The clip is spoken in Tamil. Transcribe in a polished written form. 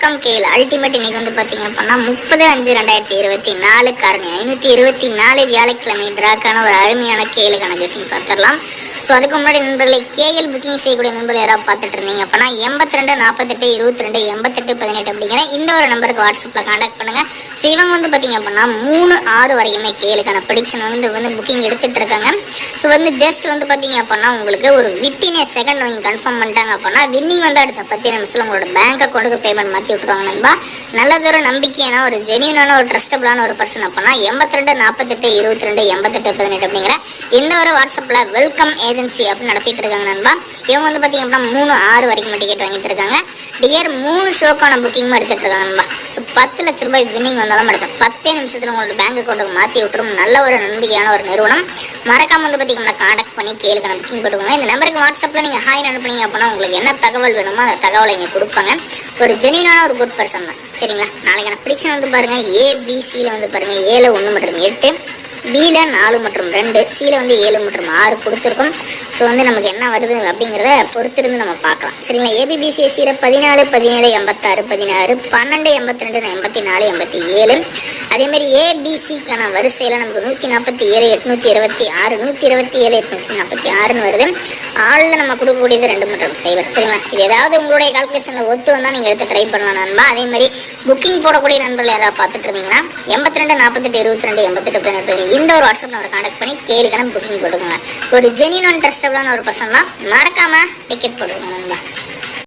வெல்கம் கேள் அல்டிமேட். இன்னைக்கு வந்து பாத்தீங்க அப்படின்னா 30/5/2024 காரணி 524 வியாழக்கிழமை டிராக்கான ஒரு அருமையான கேளுக்கான கெஸிங் பார்த்துடலாம். ஸோ அதுக்கு முன்னாடி நண்பர்களை கேஎல் புக்கிங் செய்யக்கூடிய நண்பர்கள் யாராவது பார்த்துட்டு இருந்தீங்க அப்படின்னா 82 48 22 88 18 அப்படிங்கிற இந்த ஒரு நம்பருக்கு வாட்ஸ்அப்பில் கான்டாக்ட் பண்ணுங்க. ஸோ இவங்க வந்து பார்த்தீங்க அப்படின்னா 3-6 வரைக்குமே கேளுக்கான ப்ரெடிக்ஷன் வந்து புக்கிங் எடுத்துட்டு இருக்காங்க. ஸோ வந்து ஜஸ்ட் வந்து பார்த்தீங்க அப்படின்னா உங்களுக்கு ஒரு வித்தின் ஏ செகண்ட் அவங்க கன்ஃபார்ம் பண்ணிட்டாங்க அப்படின்னா வின்னிங் வந்து அடுத்த 10 நிமிஷத்தில் உங்களோட பேங்க் அக்கௌண்ட்டுக்கு பேமெண்ட் மாற்றி விட்டுருவாங்க நண்பா. நல்லதொரு நம்பிக்கையான ஒரு ஜெனியூனான ஒரு ட்ரஸ்டபிளான ஒரு பர்சன் அப்படின்னா 82 48 22 88 18 அப்படிங்கிற இந்த ஒரு வாட்ஸ்அப்பில் வெல்கம் ஏஜென்சி அப்படின்னு நடத்திட்டு இருக்காங்க நண்பா. இவங்க வந்து பார்த்தீங்க அப்படின்னா 3-6 வரைக்கும் டிக்கெட் வாங்கிட்டு இருக்காங்க. டியர் 3 ஷோக்கான புக்கிங்கும் எடுத்துட்டு இருக்காங்க நண்பா. ஸோ 10 லட்ச ரூபாய் வின்னிங் வந்தாலும் அடுத்த 10 நிமிஷத்தில் உங்களோட பேங்க் அக்கௌண்ட்டுக்கு மாற்றி விட்டுரும். நல்ல ஒரு நம்பிக்கையான ஒரு நிறுவனம். மறக்காம வந்து பார்த்தீங்கன்னா கான்டாக்ட் பண்ணி கேளுக்கான புக்கிங் போட்டுக்கோங்க. இந்த நம்பருக்கு வாட்ஸ்அப்பில் நீங்கள் ஹாய் அனுப்புனீங்க அப்படின்னா உங்களுக்கு என்ன தகவல் வேணுமோ அந்த தகவலை இங்கே கொடுப்பாங்க. ஒரு ஜெனியூனான ஒரு குட் பர்சன் தான். சரிங்களா? நாளைக்கான ப்ரிடிக்ஷன் வந்து பாருங்க. ஏபிசியில் வந்து பாருங்க 7 1 மற்றும் 8, பியில் 4 மற்றும் 2, சியில் வந்து 7 மற்றும் 6 கொடுத்துருக்கோம். ஸோ வந்து நமக்கு என்ன வருது அப்படிங்கிறத பொறுத்திருந்து நம்ம பார்க்கலாம். சரிங்களா? ஏபிபிசிஎஸ்சியில் 14 17 86 16 12 82 84 87. அதேமாதிரி ஏபிசிக்கான வரிசையில் நமக்கு 147 826 127 846 வருது. ஆளில் நம்ம கொடுக்கக்கூடியது 2 மற்றும் 0. சரிங்களா? இது ஏதாவது உங்களுடைய கால்குலேஷனில் ஒத்து வந்தால் நீங்கள் எடுத்து ட்ரை பண்ணலாம் நண்பா. அதே மாதிரி புக்கிங் போடக்கூடிய நண்பர்கள் யாராவது பார்த்துட்டு இருந்தீங்கன்னா 82 48 22 88 18 இந்த ஒரு வாட்ஸ்அப் நம்பரை கான்டாக்ட் பண்ணி கேளுக்கான புக்கிங் போட்டுக்கோங்க. ஒரு ஜெனியூன் அண்ட் ட்ரஸ்டபிளான ஒரு பர்சன் தான். மறக்காம டிக்கெட் போட்டுக்கோங்க நண்பா.